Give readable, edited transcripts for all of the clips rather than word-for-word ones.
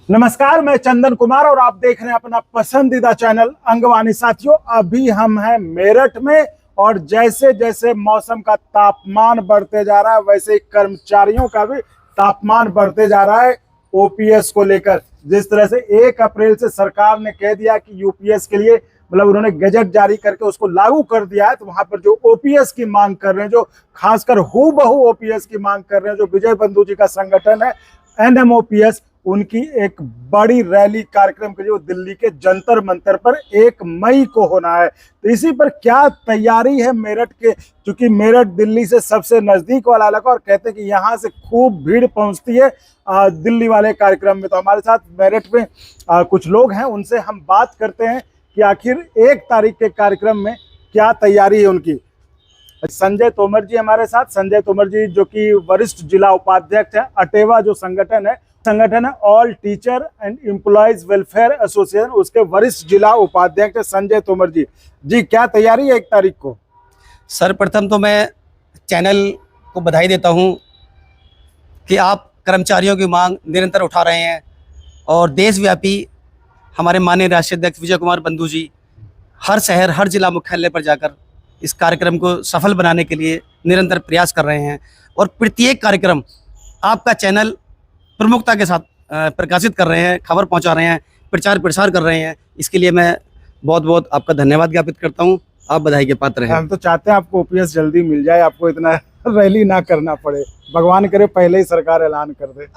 नमस्कार, मैं चंदन कुमार और आप देख रहे हैं अपना पसंदीदा चैनल अंगवानी। साथियों, अभी हम हैं मेरठ में और जैसे जैसे मौसम का तापमान बढ़ते जा रहा है वैसे ही कर्मचारियों का भी तापमान बढ़ते जा रहा है। ओपीएस को लेकर जिस तरह से 1 अप्रैल से सरकार ने कह दिया कि यूपीएस के लिए उन्होंने गजट जारी करके उसको लागू कर दिया है, तो वहां पर जो ओपीएस की मांग कर रहे हैं, जो खासकर हूबहू ओपीएस की मांग कर रहे हैं, जो विजय बंधु जी का संगठन है एनएमओपीएस, उनकी एक बड़ी रैली कार्यक्रम के लिए दिल्ली के जंतर मंतर पर 1 मई को होना है। तो इसी पर क्या तैयारी है मेरठ के, क्योंकि मेरठ दिल्ली से सबसे नजदीक वाला इलाका और कहते हैं कि यहाँ से खूब भीड़ पहुंचती है दिल्ली वाले कार्यक्रम में। तो हमारे साथ मेरठ में कुछ लोग हैं, उनसे हम बात करते हैं कि आखिर 1 तारीख के कार्यक्रम में क्या तैयारी है उनकी। संजय तोमर जी हमारे साथ। संजय तोमर जी जो कि वरिष्ठ जिला उपाध्यक्ष है अटेवा, जो संगठन है all teacher and employees welfare association, उसके वरिष्ठ जिला उपाध्यक्ष है संजय तोमर जी। जी, क्या तैयारी है 1 तारीख को? सर्वप्रथम तो मैं चैनल को बधाई देता हूं कि आप कर्मचारियों की मांग निरंतर उठा रहे हैं और देशव्यापी हमारे माननीय राष्ट्रीय अध्यक्ष विजय कुमार बंधु जी हर शहर हर जिला मुख्यालय पर जाकर इस कार्यक्रम को सफल बनाने के लिए निरंतर प्रयास कर रहे हैं और प्रत्येक कार्यक्रम आपका चैनल प्रमुखता के साथ प्रकाशित कर रहे हैं, खबर पहुंचा रहे हैं, प्रचार प्रसार कर रहे हैं। इसके लिए मैं बहुत बहुत आपका धन्यवाद ज्ञापित करता हूं। आप बधाई के पात्र हैं। हम तो चाहते हैं आपको ओपीएस जल्दी मिल जाए, आपको इतना रैली ना करना पड़े, भगवान करे पहले ही सरकार ऐलान कर दे।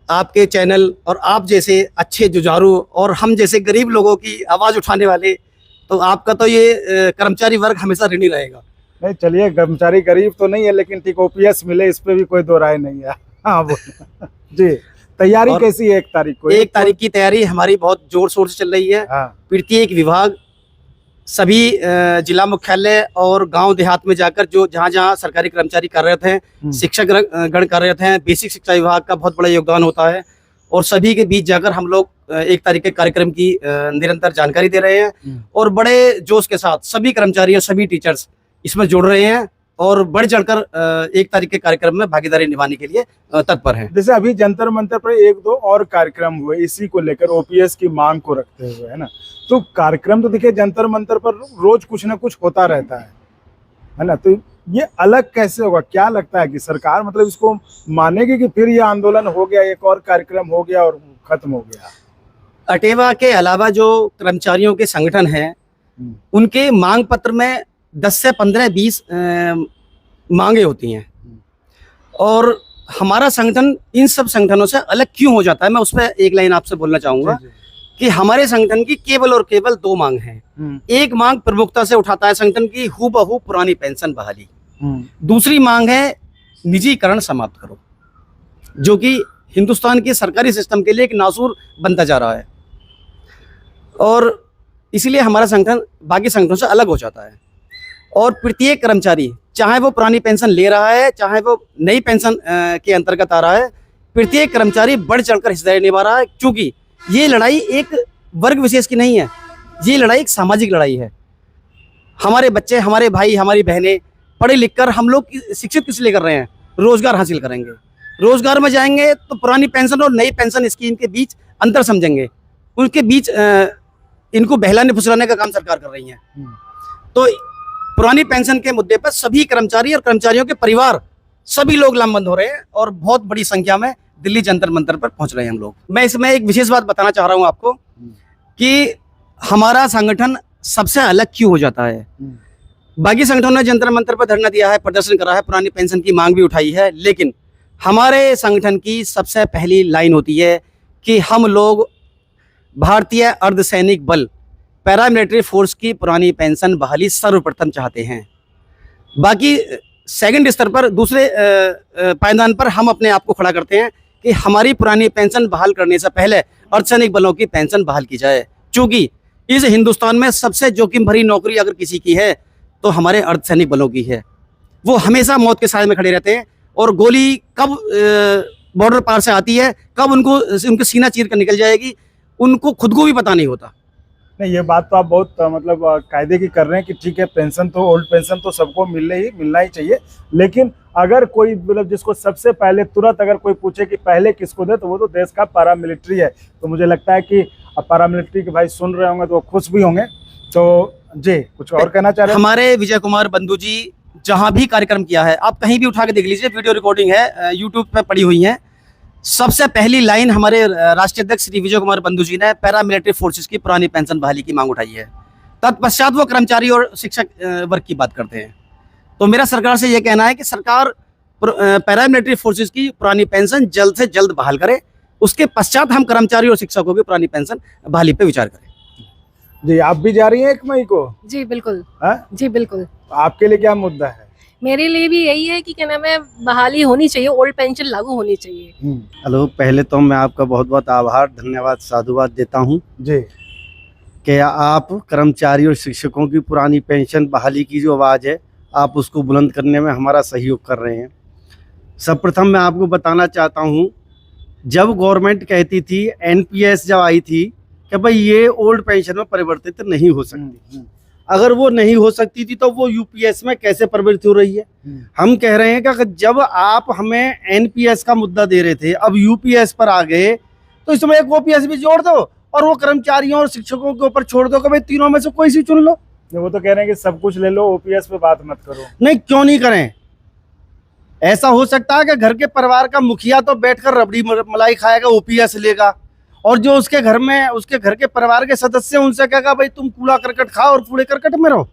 आपके चैनल और आप जैसे अच्छे जुझारू और हम जैसे गरीब लोगों की आवाज़ उठाने वाले, तो आपका तो ये कर्मचारी वर्ग हमेशा ऋणी रहेगा। नहीं, चलिए, कर्मचारी गरीब तो नहीं है, लेकिन ठीक ओपीएस मिले इस पे भी कोई दो राय नहीं है। हाँ जी, तैयारी कैसी है 1 तारीख को? 1 तारीख की तैयारी हमारी बहुत जोर शोर से चल रही है। हाँ। प्रत्येक विभाग, सभी जिला मुख्यालय और गांव देहात में जाकर जो जहां सरकारी कर्मचारी कार्यरत हैं, शिक्षक गण कार्यरत हैं, बेसिक शिक्षा विभाग का बहुत बड़ा योगदान होता है और सभी के बीच जाकर हम लोग 1 तारीख के कार्यक्रम की निरंतर जानकारी दे रहे हैं और बड़े जोश के साथ सभी कर्मचारी और सभी टीचर्स इसमें जुड़ रहे हैं और बढ़ चढ़कर 1 तारीख के कार्यक्रम में भागीदारी निभाने के लिए तत्पर हैं। जैसे अभी जंतर मंतर पर 1-2 और कार्यक्रम हुए इसी को लेकर, ओपीएस की मांग को रखते हुए, है ना? तो कार्यक्रम तो देखिए जंतर मंतर पर रोज कुछ ना कुछ होता रहता है ना? तो ये अलग कैसे होगा? क्या लगता है कि सरकार इसको मानेगी कि फिर ये आंदोलन हो गया, एक और कार्यक्रम हो गया और खत्म हो गया? अटेवा के अलावा जो कर्मचारियों के संगठन हैं, उनके मांग पत्र में 10 से 15-20 मांगे होती हैं और हमारा संगठन इन सब संगठनों से अलग क्यों हो जाता है, मैं उस पर 1 लाइन आपसे बोलना चाहूँगा कि हमारे संगठन की केवल और केवल 2 मांग हैं। एक मांग प्रमुखता से उठाता है संगठन की हूबहू पुरानी पेंशन बहाली। दूसरी मांग है निजीकरण समाप्त करो, जो कि हिंदुस्तान के सरकारी सिस्टम के लिए एक नासूर बनता जा रहा है और इसलिए हमारा संगठन बाकी संगठनों से अलग हो जाता है। और प्रत्येक कर्मचारी, चाहे वो पुरानी पेंशन ले रहा है, चाहे वो नई पेंशन के अंतर्गत आ रहा है, प्रत्येक कर्मचारी बढ़ चढ़कर हिस्सा निभा रहा है, क्योंकि ये लड़ाई एक वर्ग विशेष की नहीं है, ये लड़ाई एक सामाजिक लड़ाई है। हमारे बच्चे, हमारे भाई, हमारी बहनें पढ़े लिख कर हम लोग शिक्षित किस लिए कर रहे हैं? रोजगार हासिल करेंगे। रोजगार में जाएंगे तो पुरानी पेंशन और नई पेंशन स्कीम के बीच अंतर समझेंगे, उनके बीच इनको बहलाने फुसलाने का काम सरकार कर रही है। तो पुरानी पेंशन के मुद्दे पर सभी कर्मचारी और कर्मचारियों के परिवार सभी लोग लामबंद हो रहे हैं और बहुत बड़ी संख्या में दिल्ली जंतर मंतर पर पहुंच रहे हैं हम लोग। मैं इसमें एक विशेष बात बताना चाह रहा हूं आपको कि हमारा संगठन सबसे अलग क्यों हो जाता है। बाकी संगठनों ने जंतर मंतर पर धरना दिया है, प्रदर्शन करा है, पुरानी पेंशन की मांग भी उठाई है, लेकिन हमारे संगठन की सबसे पहली लाइन होती है कि हम लोग भारतीय अर्धसैनिक बल पैरामिलिट्री फोर्स की पुरानी पेंशन बहाली सर्वप्रथम चाहते हैं। बाकी सेकंड स्तर पर, दूसरे पायदान पर हम अपने आप को खड़ा करते हैं कि हमारी पुरानी पेंशन बहाल करने से पहले अर्धसैनिक बलों की पेंशन बहाल की जाए, क्योंकि इस हिंदुस्तान में सबसे जोखिम भरी नौकरी अगर किसी की है तो हमारे अर्धसैनिक बलों की है। वो हमेशा मौत के साए में खड़े रहते हैं और गोली कब बॉर्डर पार से आती है, कब उनकी सीना चीर कर निकल जाएगी, उनको खुद को भी पता नहीं होता। नहीं, ये बात तो आप बहुत मतलब कायदे की कर रहे हैं कि ठीक है, पेंशन तो ओल्ड पेंशन तो सबको मिलना ही चाहिए, लेकिन अगर कोई मतलब जिसको सबसे पहले तुरंत अगर कोई पूछे कि पहले किसको दे, तो वो तो देश का पैरामिलिट्री है। तो मुझे लगता है कि पैरामिलिट्री के भाई सुन रहे होंगे तो वो खुश भी होंगे। तो जी कुछ और कहना चाह रहे हैं? हमारे विजय कुमार बंधु जी जहां भी कार्यक्रम किया है, आप कहीं भी उठा के देख लीजिए, वीडियो रिकॉर्डिंग है, यूट्यूब पे पड़ी हुई है। सबसे पहली लाइन हमारे राष्ट्रीय अध्यक्ष श्री विजय कुमार बंधु जी ने पैरामिलिट्री फोर्सेस की पुरानी पेंशन बहाली की मांग उठाई है। तत्पश्चात वो कर्मचारी और शिक्षक वर्ग की बात करते हैं। तो मेरा सरकार से ये कहना है कि सरकार पैरामिलिट्री फोर्सेस की पुरानी पेंशन जल्द से जल्द बहाल करे, उसके पश्चात हम कर्मचारी और शिक्षकों की पुरानी पेंशन बहाली पे विचार करें। जी आप भी जा रही हैं 1 मई को? जी बिल्कुल। है? जी बिल्कुल। आपके लिए क्या मुद्दा है? मेरे लिए भी यही है कि क्या नाम है, बहाली होनी चाहिए, ओल्ड पेंशन लागू होनी चाहिए। हेलो, पहले तो मैं आपका बहुत बहुत आभार, धन्यवाद, साधुवाद देता हूं जी कि आप कर्मचारी और शिक्षकों की पुरानी पेंशन बहाली की जो आवाज़ है, आप उसको बुलंद करने में हमारा सहयोग कर रहे हैं। सर्वप्रथम मैं आपको बताना चाहता हूं, जब गवर्नमेंट कहती थी, एनपीएस जब आई थी कि भाई ये ओल्ड पेंशन में परिवर्तित नहीं हो सकती, अगर वो नहीं हो सकती थी तो वो यूपीएस में कैसे परिवर्तित हो रही है? हम कह रहे हैं कि अगर जब आप हमें एनपीएस का मुद्दा दे रहे थे, अब यूपीएस पर आ गए, तो इसमें एक ओपीएस भी जोड़ दो और वो कर्मचारियों और शिक्षकों के ऊपर छोड़ दो कि भाई तीनों में से कोई सी चुन लो। वो तो कह रहे हैं कि सब कुछ ले लो, ओपीएस पे बात मत करो। नहीं, क्यों नहीं करें? ऐसा हो सकता है कि घर के परिवार का मुखिया तो बैठकर रबड़ी मलाई खाएगा, ओपीएस लेगा, और जो उसके घर में उसके घर के परिवार के सदस्य उनसे कहेगा भाई तुम कूड़ा करकट खाओ और कूड़े करकट में रहो।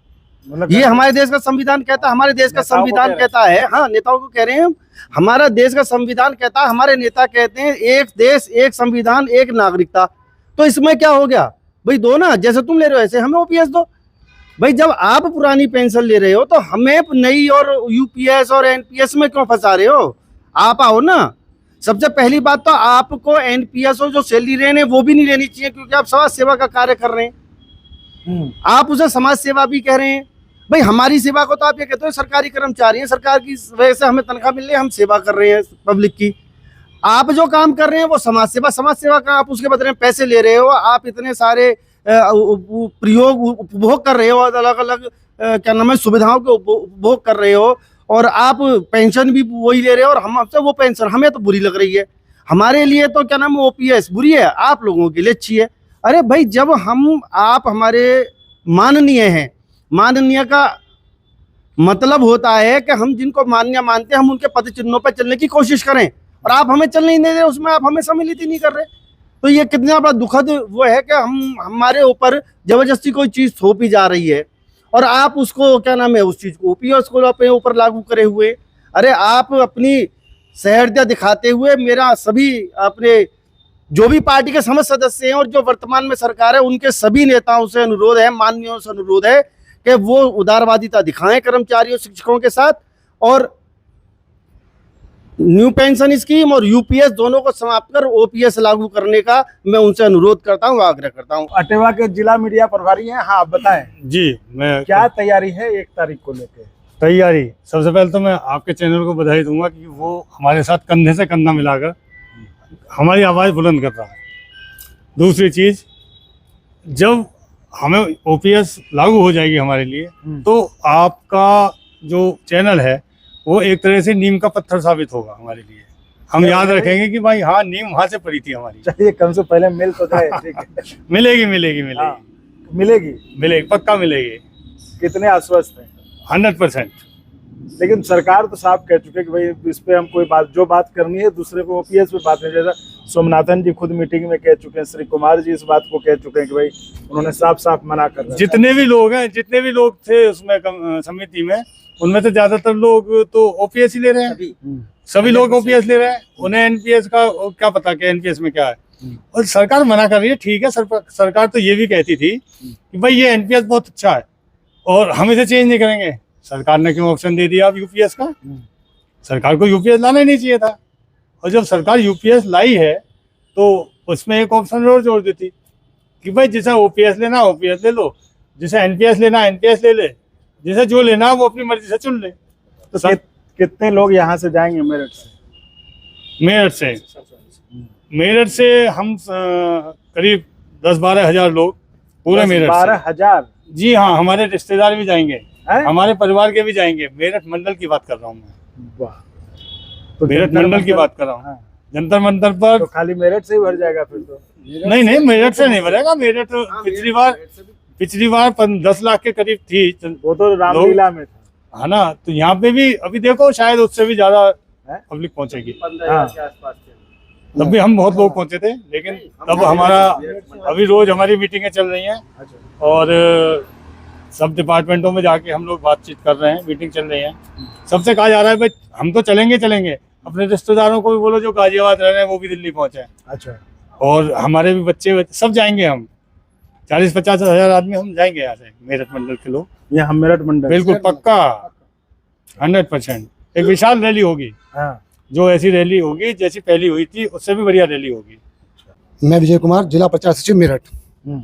मतलब ये हमारे देश का संविधान कहता है, हमारे देश का संविधान कहता है। हाँ, नेताओं को कह रहे हैं हम, हमारा देश का संविधान कहता है, हमारे नेता कहते हैं एक देश एक संविधान एक नागरिकता। तो इसमें क्या हो गया भाई? दो ना, जैसे तुम ले रहे हो ऐसे हमें ओपीएस दो। भाई जब आप पुरानी पेंशन ले रहे हो तो हमें नई और यूपीएस और एनपीएस में क्यों फंसा रहे हो? आप आओ ना। सबसे पहली बात तो आपको एनपीएस और जो सैलरी लेने वो भी नहीं लेनी चाहिए, क्योंकि आप समाज सेवा का कार्य कर रहे हैं। आप उसे समाज सेवा भी कह रहे हैं। भाई हमारी सेवा को तो आप ये कहते हो सरकारी कर्मचारी हैं, सरकार की वजह से हमें तनख्वाह मिल रही है, हम सेवा कर रहे हैं पब्लिक की। आप जो काम कर रहे हैं वो समाज सेवा का आप उसके बदले में पैसे ले रहे हो। आप इतने सारे प्रयोग उपभोग कर रहे हो, अलग अलग क्या नाम है सुविधाओं के उपभोग कर रहे हो, और आप पेंशन भी वही ले रहे हो, और हमसे वो पेंशन हमें तो बुरी लग रही है। हमारे लिए तो क्या नाम है ओपीएस बुरी है, आप लोगों के लिए अच्छी है। अरे भाई जब आप हमारे माननीय हैं, माननीय का मतलब होता है कि हम जिनको माननीय मानते हैं हम उनके पद चिन्हों पर चलने की कोशिश करें, और आप हमें चलने ही नहीं दे रहे, उसमें आप हमें सम्मिलित ही नहीं कर रहे। तो ये कितना बड़ा दुखद वो है कि हमारे ऊपर जबरदस्ती कोई चीज़ थोपी जा रही है, और आप उसको क्या नाम है उस चीज़ को ओपीएस को अपने ऊपर लागू करे हुए। अरे आप अपनी सहृदय दिखाते हुए मेरा सभी अपने जो भी पार्टी के समस्त सदस्य हैं और जो वर्तमान में सरकार है उनके सभी नेताओं से अनुरोध है, माननीयों से अनुरोध है कि वो उदारवादिता दिखाएं कर्मचारियों शिक्षकों के साथ, और न्यू पेंशन स्कीम और यूपीएस दोनों को समाप्त कर ओपीएस लागू करने का मैं उनसे अनुरोध करता हूं, आग्रह करता हूं। अटेवा के जिला मीडिया प्रभारी हैं, हाँ आप बताएं। जी, मैं क्या तैयारी है 1 तारीख को लेके? तैयारी, सबसे पहले तो मैं आपके चैनल को बधाई दूंगा कि वो हमारे साथ कंधे से कंधा मिलाकर हमारी आवाज़ बुलंद कर रहा है। दूसरी चीज़, जब हमें ओपीएस लागू हो जाएगी हमारे लिए, तो आपका जो चैनल है वो एक तरह से नीम का पत्थर साबित होगा हमारे लिए। हम याद रखेंगे कि भाई हाँ, नीम वहाँ से पड़ी थी हमारी। चलिए कम से पहले मिल तो जाए। ठीक है। मिलेगी मिलेगी मिलेगी। हाँ, मिलेगी मिलेगी, पक्का मिलेगी। कितने आश्वस्त हैं? 100%। लेकिन सरकार तो साफ कह चुके कि भाई इस पे हम कोई बात जो बात करनी है दूसरे को ओपीएस पे बात नहीं। जैसा सोमनाथन जी खुद मीटिंग में कह चुके हैं, श्री कुमार जी इस बात को कह चुके हैं कि भाई उन्होंने साफ साफ मना कर दिया। जितने भी लोग हैं, जितने भी लोग थे उसमें समिति में, उनमें से ज्यादातर लोग तो ओपीएस ही ले रहे हैं। सभी लोग ओपीएस ले रहे हैं। उन्हें एनपीएस का क्या पता कि एनपीएस में क्या है, और सरकार मना कर रही है। ठीक है, सरकार तो ये भी कहती थी कि भाई ये एनपीएस बहुत अच्छा है और हम इसे चेंज नहीं करेंगे। सरकार ने क्यों ऑप्शन दे दिया आप यूपीएस का? सरकार को यूपीएस लाना ही नहीं चाहिए था। और जब सरकार यूपीएस लाई है तो उसमें एक ऑप्शन और जोड़ देती कि भाई जिसे ओपीएस लेना ओपीएस ले लो, जिसे एनपीएस लेना एनपीएस ले ले, जिसे जो लेना वो अपनी मर्जी से चुन ले। तो कितने लोग यहाँ से जाएंगे मेरठ से? मेरठ से हम करीब 10-12 हज़ार लोग पूरे मेरठ से। 12,000 जी हाँ, हमारे रिश्तेदार भी जाएंगे, हैं? हमारे परिवार के भी जाएंगे। मेरठ मंडल की बात कर रहा हूँ मैं, वाह। तो मेरठ जंतर मंडल की मंतर- बात कर रहा हूँ। हाँ, जंतर मंतर पर तो खाली मेरठ से ही भर जाएगा फिर तो। नहीं, मेरठ से नहीं भरेगा। मेरठ पिछली बार 10 लाख के करीब थी, वो तो रामलीला में था। है ना। तो यहाँ पे भी अभी देखो शायद उससे भी ज्यादा हैं? पब्लिक पहुंचेगी। 15,000 के आसपास थे। तब भी हम बहुत लोग पहुंचे थे, लेकिन तब हमारा अभी रोज हमारी मीटिंगें चल रही हैं अच्छा। और सब डिपार्टमेंटों में जाके हम लोग बातचीत कर रहे हैं, मीटिंग चल रही है। सबसे कहा जा रहा है भाई हम तो चलेंगे, अपने रिश्तेदारों को भी बोलो जो गाजियाबाद रह रहे हैं वो भी दिल्ली पहुंचे, अच्छा। और हमारे भी बच्चे सब जाएंगे। हम 40-50 हजार आदमी हम जाएंगे यहाँ से, मेरठ मंडल के लोग। ये हम मेरठ मंडल। बिल्कुल पक्का 100%। एक विशाल रैली होगी, हाँ। जो ऐसी रैली होगी जैसी पहली हुई थी, उससे भी बढ़िया रैली होगी। मैं विजय कुमार, जिला प्रचार सचिव मेरठ। हम्म।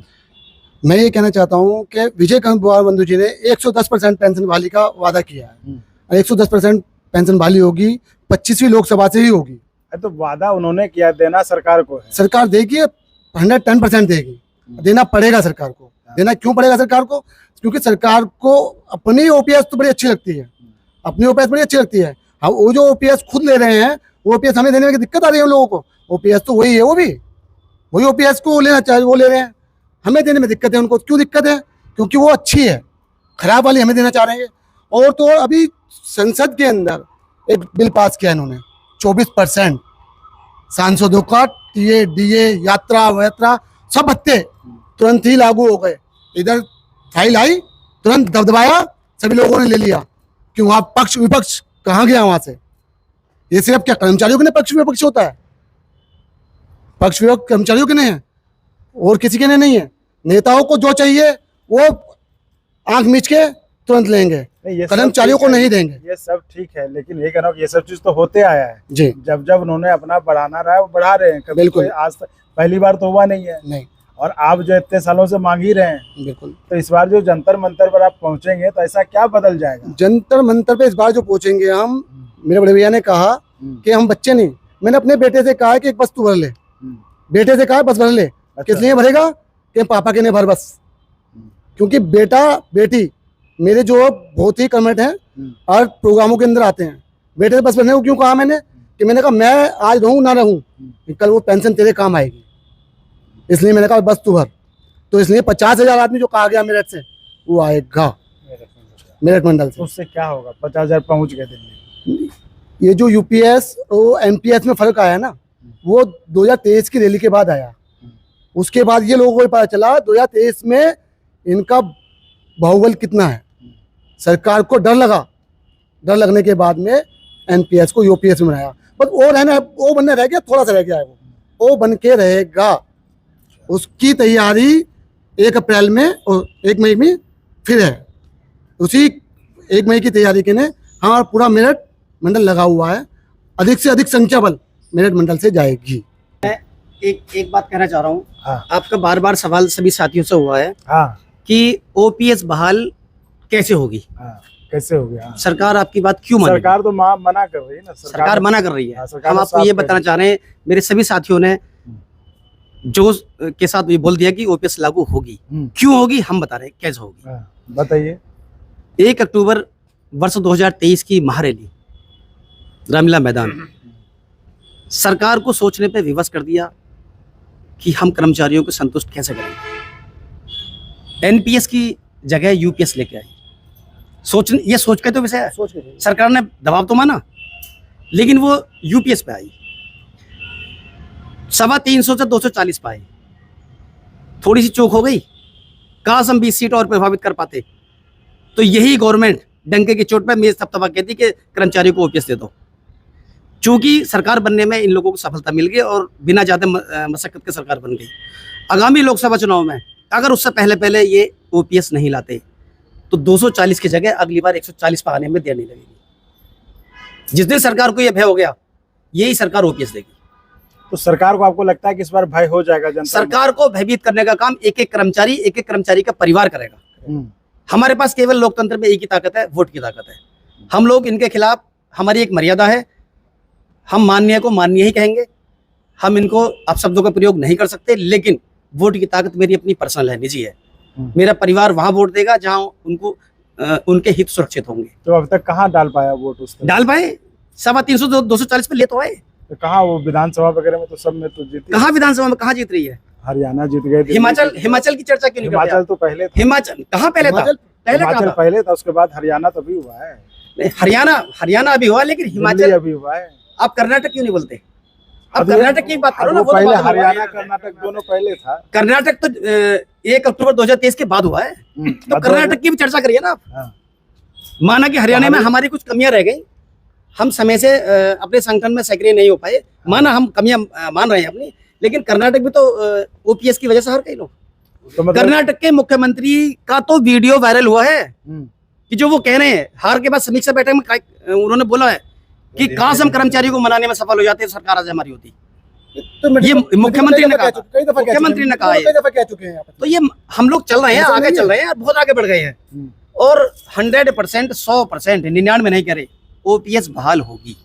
मैं ये कहना चाहता हूँ कि विजय कुमार बंधु जी ने 110% पेंशन बहाली का वादा किया है। और 110% पेंशन बहाली होगी 25वीं लोकसभा से ही होगी। तो वादा उन्होंने किया, देना सरकार को है। सरकार देगी, 110% देगी। देना पड़ेगा सरकार को। देना क्यों पड़ेगा सरकार को? क्योंकि सरकार को अपनी ओपीएस तो बड़ी अच्छी लगती है, अपनी ओपीएस बड़ी अच्छी लगती है। हम वो जो ओपीएस खुद ले रहे हैं, वो ओपीएस हमें देने में दिक्कत आ रही है उन लोगों को। ओपीएस तो वही है, वो भी वही ओपीएस को लेना चाहिए, वो ले रहे हैं। हमें देने में दिक्कत है उनको। क्यों दिक्कत है? क्योंकि वो अच्छी है, खराब वाली हमें देना चाह रहे हैं। और तो और अभी संसद के अंदर एक बिल पास किया इन्होंने, 24% सांसदों का टीए डीए यात्रा वात्रा सब भत्ते तुरंत ही लागू हो गए। इधर फाइल आई, तुरंत दबदबाया, सभी लोगों ने ले लिया। क्यों? वहाँ पक्ष विपक्ष कहाँ गया वहां से? ये सिर्फ क्या कर्मचारियों के लिए पक्ष विपक्ष होता है? पक्ष विपक्ष कर्मचारियों के लिए है और किसी के लिए नहीं है। नेताओं को जो चाहिए वो आंख मीच के तुरंत लेंगे, नहीं, ये सब कर्मचारियों ठीक को है, नहीं देंगे। ये सब ठीक है, लेकिन ये कह रहा हूँ ये सब चीज तो होते आया है। जी जब जब उन्होंने अपना बढ़ाना रहा है वो बढ़ा रहे हैं। कभी बिल्कुल। कोई आज तक पहली बार तो हुआ नहीं है। नहीं, और आप जो इतने सालों से मांग ही रहे हैं, बिल्कुल। तो इस बार जो जंतर मंतर पर आप पहुंचेंगे तो ऐसा क्या बदल जाएगा? जंतर मंतर पे इस बार जो पहुंचेंगे हम, मेरे बड़े भैया ने कहा कि हम बच्चे नहीं, मैंने अपने बेटे से कहा कि एक बस तू भर ले। बेटे से कहा बस भर ले। किस लिए भरेगा? कि पापा के लिए भर बस। क्योंकि बेटा बेटी मेरे जो बहुत ही कमेंट हैं और प्रोग्रामों के अंदर आते हैं। बेटे से बस भरने को क्यों कहा मैंने? कि मैंने कहा मैं आज रहूं ना रहूं, कल वो पेंशन तेरे काम आएगी, इसलिए मैंने कहा बस तू भर। तो इसलिए 50,000 आदमी जो कहा गया मेरठ से, वो आएगा मेरठ मंडल से। उससे क्या होगा? 50,000 पहुंच गए दिल्ली। ये जो यूपीएस और एमपीएस में फर्क आया ना, वो 2023 की रैली के बाद आया। उसके बाद ये लोगों को पता चला 2023 में इनका बाहुबल कितना है। सरकार को डर लगा, डर लगने के बाद में एनपीएस को यूपीएस में बनाया। बस वो रहना, वो बनने रह गया, थोड़ा सा रह गया है, वो बन के रहेगा। उसकी तैयारी 1 अप्रैल में और 1 मई में फिर है। उसी 1 मई की तैयारी के लिए हमारा पूरा मेरठ मंडल लगा हुआ है। अधिक से अधिक संख्या बल मेरठ मंडल से जाएगी। एक बात कहना चाह रहा हूँ। हाँ। आपका बार बार सवाल सभी साथियों से हुआ है हाँ कि ओपीएस बहाल कैसे होगी, हाँ, कैसे हो गया? हाँ। सरकार आपकी बात क्यों मानेगी? सरकार तो मना कर रही है ना। सरकार मना कर रही है। हाँ, सरकार हम तो आपको साफ ये कह बताना रही चाह रहे हैं, मेरे सभी साथियों ने जोश के साथ ये बोल दिया कि ओपीएस लागू होगी। क्यों होगी हम बता रहे हैं कैसे होगी। हाँ, बताइए। 1 अक्टूबर वर्ष 2023 की महारैली रामलीला मैदान सरकार को सोचने पे विवश कर दिया कि हम कर्मचारियों को संतुष्ट कैसे करेंगे। एनपीएस की जगह यूपीएस लेके आई। ये सोच के तो वैसे सरकार ने दबाव तो माना, लेकिन वो यूपीएस पे आई। 350 से 240 पाए, थोड़ी सी चूक हो गई। काश हम 20 सीट और प्रभावित कर पाते, तो यही गवर्नमेंट डंके की चोट पे मेज थपथपा कहती कि कर्मचारियों को ओपीएस दे दो। चूंकि सरकार बनने में इन लोगों को सफलता मिल गई और बिना ज़्यादा मशक्कत के सरकार बन गई। आगामी लोकसभा चुनाव में अगर उससे पहले ये ओपीएस नहीं लाते तो 240 की जगह अगली बार 140 पाने में देर नहीं लगेगी। जिस दिन सरकार को यह भय हो गया, यही सरकार ओपीएस देगी। तो सरकार को आपको लगता है कि इस बार भय हो जाएगा? जनता सरकार को भयभीत करने का काम एक एक कर्मचारी का परिवार करेगा। हमारे पास केवल लोकतंत्र में एक ही ताकत है, वोट की ताकत है। हम लोग इनके खिलाफ, हमारी एक मर्यादा है, हम माननीय को माननीय ही कहेंगे। हम इनको अपशब्दों का प्रयोग नहीं कर सकते, लेकिन वोट की ताकत मेरी अपनी पर्सनल है, निजी है। मेरा परिवार वहां वोट देगा जहां उनको उनके हित सुरक्षित होंगे। तो अब तक कहाँ डाल पाया वोट उस तरह? डाल पाए 350 240 पे ले तो आए। तो कहाँ वो विधानसभा वगैरह में तो सब में तो जीती, कहाँ विधानसभा में कहाँ जीत रही है? हरियाणा जीत गए, दिल्ली हिमाचल जीत गए। हिमाचल की चर्चा क्यों नहीं करते हिमाचल आप? तो पहले था, हिमाचल कहाँ पहले था? पहले कहाँ हिमाचल था? पहले था, उसके बाद हरियाणा तो भी हुआ है, नहीं, हरियाणा अभी हुआ, लेकिन दिल्ली हिमाचल अभी हुआ है। आप कर्नाटक क्यों नहीं बोलते? आप अभी- कर्नाटक की बात करो अब ना, वो वो तो पहले बाद में हुआ। हरियाणा कर्नाटक दोनों पहले था। कर्नाटक तो 1 अक्टूबर 2023 के बाद हुआ है, तो कर्नाटक की भी चर्चा करिए ना आप। हाँ। माना कि हरियाणा में हमारी कुछ कमियां रह गई, हम समय से अपने संगठन में सक्रिय नहीं हो पाए, माना हम कमियां मान रहे हैं अपनी, लेकिन कर्नाटक भी तो ओपीएस की वजह से हार गए लोग। तो मतलब कर्नाटक के मुख्यमंत्री का तो वीडियो वायरल हुआ है हम्म, कि जो वो कह रहे हैं, हार के बाद समीक्षा बैठक में उन्होंने बोला है कि काश हम कर्मचारियों को मनाने में सफल हो जाते, सरकार आज हमारी होती। ये मुख्यमंत्री ने कहा, मुख्यमंत्री ने कहा है। कई दफा कह चुके हैं यहाँ पे। तो ये हम लोग चल रहे हैं, ऐसा आगे नहीं चल है। रहे हैं, बहुत आगे बढ़ गए हैं, और 100% 100% 99 नहीं करे, ओपीएस बहाल होगी।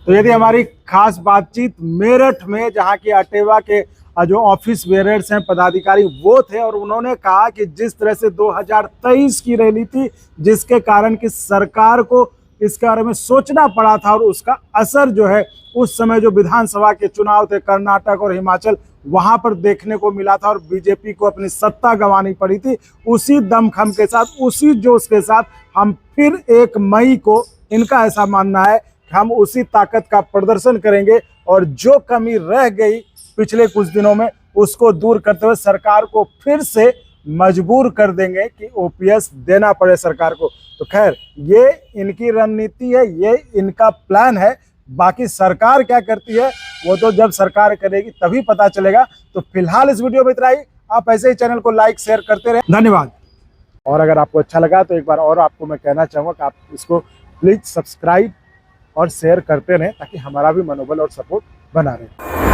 तो यदि हमारी खास बातचीत मेरठ में, जहाँ के अटेवा के जो ऑफिस बेयरर्स हैं, पदाधिकारी वो थे, और उन्होंने कहा कि जिस तरह से 2023 की रैली थी, जिसके कारण कि सरकार को इसके बारे में सोचना पड़ा था, और उसका असर जो है उस समय जो विधानसभा के चुनाव थे कर्नाटक और हिमाचल, वहां पर देखने को मिला था, और बीजेपी को अपनी सत्ता गंवानी पड़ी थी। उसी दमखम के साथ, उसी जोश के साथ हम फिर 1 मई को, इनका ऐसा मानना है कि हम उसी ताकत का प्रदर्शन करेंगे, और जो कमी रह गई पिछले कुछ दिनों में उसको दूर करते हुए सरकार को फिर से मजबूर कर देंगे कि ओपीएस देना पड़े सरकार को। तो खैर, ये इनकी रणनीति है, ये इनका प्लान है। बाकी सरकार क्या करती है वो तो जब सरकार करेगी तभी पता चलेगा। तो फिलहाल इस वीडियो में इतना ही। आप ऐसे ही चैनल को लाइक शेयर करते रहे। धन्यवाद। और अगर आपको अच्छा लगा तो एक बार और आपको मैं कहना चाहूँगा कि आप इसको प्लीज सब्सक्राइब और शेयर करते रहें, ताकि हमारा भी मनोबल और सपोर्ट बना रहे।